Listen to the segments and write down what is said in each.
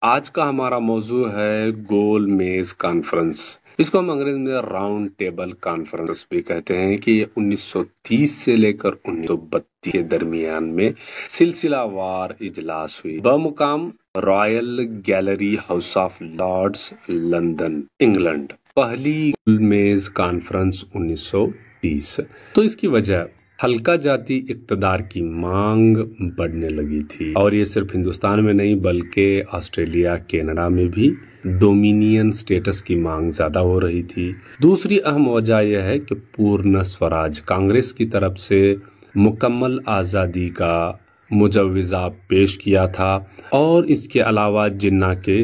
آج کا ہمارا موضوع ہے گول میز کانفرنس۔ اس کو ہم انگریزی میں راؤنڈ ٹیبل کانفرنس بھی کہتے ہیں کہ یہ 1930 سے لے کر 1932 کے درمیان میں سلسلہ وار اجلاس ہوئی بمقام royal gallery house of lords London England. پہلی گول میز کانفرنس 1930۔ تو اس کی وجہ حلقہ جاتی اقتدار کی مانگ بڑھنے لگی تھی، اور یہ صرف ہندوستان میں نہیں بلکہ آسٹریلیا کینیڈا میں بھی ڈومینین سٹیٹس کی مانگ زیادہ ہو رہی تھی۔ دوسری اہم وجہ یہ ہے کہ پورن سوراج کانگریس کی طرف سے مکمل آزادی کا مجوزہ پیش کیا تھا، اور اس کے علاوہ جناح کے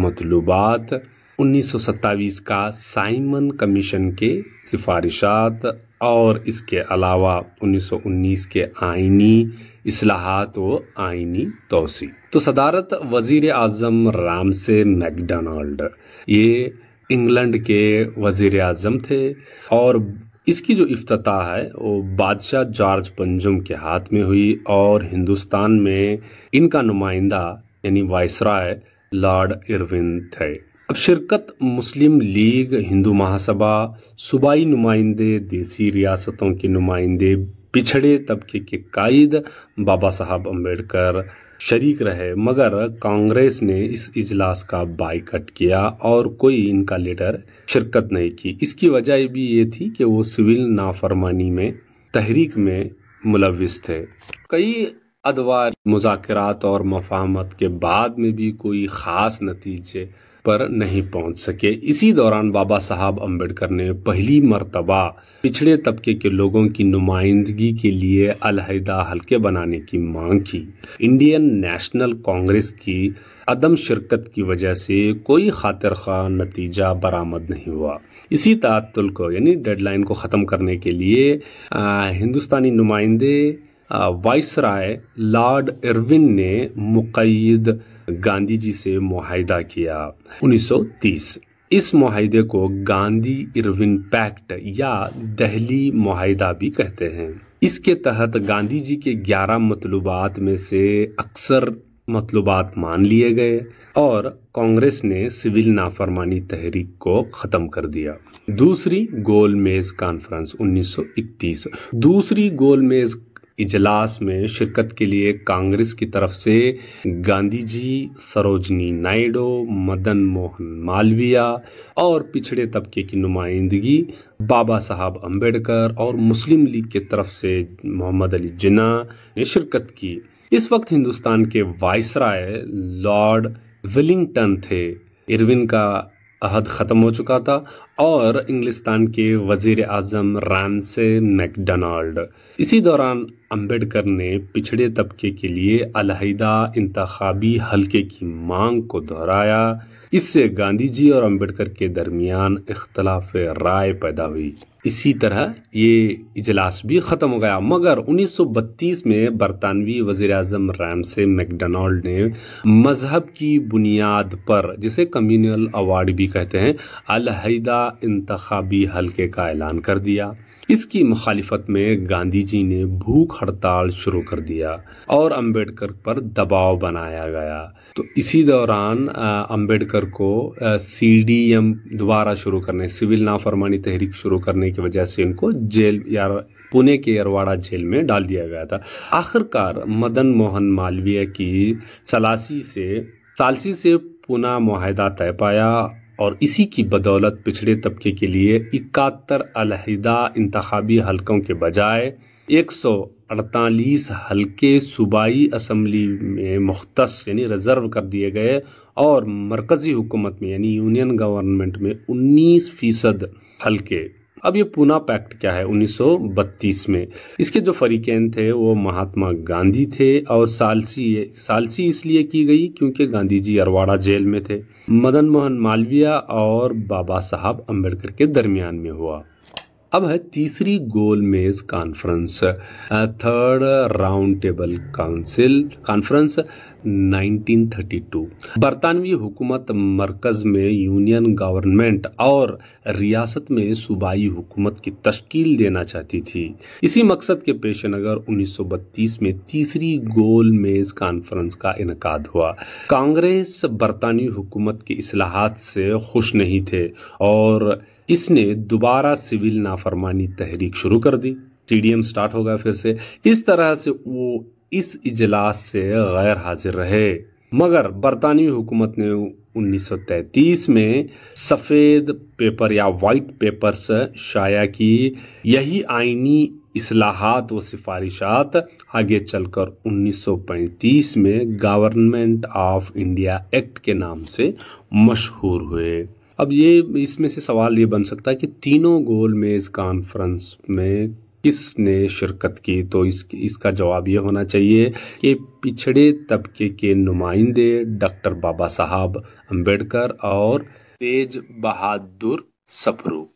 مطلوبات، 1927 کا سائمن کمیشن کے سفارشات، اور اس کے علاوہ 1919 کے آئینی اصلاحات و آئینی توسیع۔ تو صدارت وزیر اعظم رامسے میک ڈونلڈ، یہ انگلینڈ کے وزیر اعظم تھے، اور اس کی جو افتتاح ہے وہ بادشاہ جارج پنجم کے ہاتھ میں ہوئی، اور ہندوستان میں ان کا نمائندہ یعنی وائسرائے لارڈ ارون تھے۔ اب شرکت مسلم لیگ، ہندو مہاسبھا، صوبائی نمائندے، دیسی ریاستوں کے نمائندے، پچھڑے طبقے کے قائد بابا صاحب امبیڈکر شریک رہے، مگر کانگریس نے اس اجلاس کا بائیکاٹ کیا اور کوئی ان کا لیڈر شرکت نہیں کی۔ اس کی وجہ بھی یہ تھی کہ وہ سول نافرمانی میں تحریک میں ملوث تھے۔ کئی ادوار مذاکرات اور مفاہمت کے بعد میں بھی کوئی خاص نتیجے پر نہیں پہنچ سکے۔ اسی دوران بابا صاحب امبیڈکر نے پہلی مرتبہ پچھڑے طبقے کے لوگوں کی نمائندگی کے لیے علیحدہ حلقے بنانے کی مانگ کی۔ انڈین نیشنل کانگریس کی عدم شرکت کی وجہ سے کوئی خاطر خواہ نتیجہ برآمد نہیں ہوا۔ اسی تعطل کو یعنی ڈیڈ لائن کو ختم کرنے کے لیے ہندوستانی نمائندے وائسرائے لارڈ ارون نے مقید گاندھی جی سے معاہدہ کیا 1930۔ اس معاہدے کو گاندھی ارون پیکٹ یا دہلی معاہدہ بھی کہتے ہیں۔ اس کے تحت گاندھی جی کے 11 مطلوبات میں سے اکثر مطلوبات مان لیے گئے، اور کانگریس نے سول نافرمانی تحریک کو ختم کر دیا۔ دوسری گول میز کانفرنس 1931۔ دوسری گول میز اجلاس میں شرکت کے لیے کانگریس کی طرف سے گاندھی جی، سروجنی نائیڈو، مدن موہن مالویہ، اور پچھڑے طبقے کی نمائندگی بابا صاحب امبیڈکر اور مسلم لیگ کی طرف سے محمد علی جناح نے شرکت کی۔ اس وقت ہندوستان کے وائسرائے لارڈ ویلنگٹن تھے۔ ارون کا عہد ختم ہو چکا تھا، اور انگلستان کے وزیر اعظم رامسے میک ڈونلڈ۔ اسی دوران امبیڈکر نے پچھڑے طبقے کے لیے علیحدہ انتخابی حلقے کی مانگ کو دہرایا۔ اس سے گاندھی جی اور امبیڈکر کے درمیان اختلاف رائے پیدا ہوئی۔ اسی طرح یہ اجلاس بھی ختم ہو گیا، مگر 1932 میں برطانوی وزیر اعظم رامسے میک ڈونلڈ نے مذہب کی بنیاد پر، جسے کمیونل ایوارڈ بھی کہتے ہیں، علیحدہ انتخابی حلقے کا اعلان کر دیا۔ اس کی مخالفت میں گاندھی جی نے بھوک ہڑتال شروع کر دیا اور امبیڈکر پر دباؤ بنایا گیا۔ تو اسی دوران امبیڈکر کو CDM دوبارہ شروع کرنے، سول نافرمانی تحریک شروع کرنے کی وجہ سے ان کو جیل یا پونے کے ارواڑہ جیل میں ڈال دیا گیا تھا۔ آخر کار مدن موہن مالویہ کی ثالثی سے پونہ معاہدہ طے پایا، اور اسی کی بدولت پچھڑے طبقے کے لیے 71 علیحدہ انتخابی حلقوں کے بجائے 148 حلقے صوبائی اسمبلی میں مختص یعنی ریزرو کر دیے گئے، اور مرکزی حکومت میں یعنی یونین گورنمنٹ میں 19% حلقے۔ اب یہ پونہ پیکٹ کیا ہے؟ 1932 میں اس کے جو فریقین تھے وہ مہاتما گاندھی تھے، اور ثالثی اس لیے کی گئی کیونکہ گاندھی جی ارواڑہ جیل میں تھے، مدن موہن مالویہ اور بابا صاحب امبیڈکر کے درمیان میں ہوا۔ اب ہے تیسری گول میز conference, third round table conference 1932 برطانوی حکومت مرکز میں یونین گورنمنٹ اور ریاست میں صوبائی حکومت کی تشکیل دینا چاہتی تھی۔ اسی مقصد کے پیش نظر 1932 میں تیسری گول میز کانفرنس کا انعقاد ہوا۔ کانگریس برطانوی حکومت کی اصلاحات سے خوش نہیں تھے اور اس نے دوبارہ سول نافرمانی تحریک شروع کر دی۔ CDM سٹارٹ ہو گیا پھر سے۔ اس طرح سے وہ اس اجلاس سے غیر حاضر رہے، مگر برطانوی حکومت نے 1933 میں سفید پیپر یا وائٹ پیپرز شائع کی۔ یہی آئینی اصلاحات و سفارشات آگے چل کر 1935 میں گورنمنٹ آف انڈیا ایکٹ کے نام سے مشہور ہوئے۔ اب اس میں سے سوال یہ بن سکتا ہے کہ تینوں گول میز کانفرنس میں کس نے شرکت کی، تو اس کا جواب یہ ہونا چاہیے کہ پچھڑے طبقے کے نمائندے ڈاکٹر بابا صاحب امبیڈکر اور تیج بہادر سپرو۔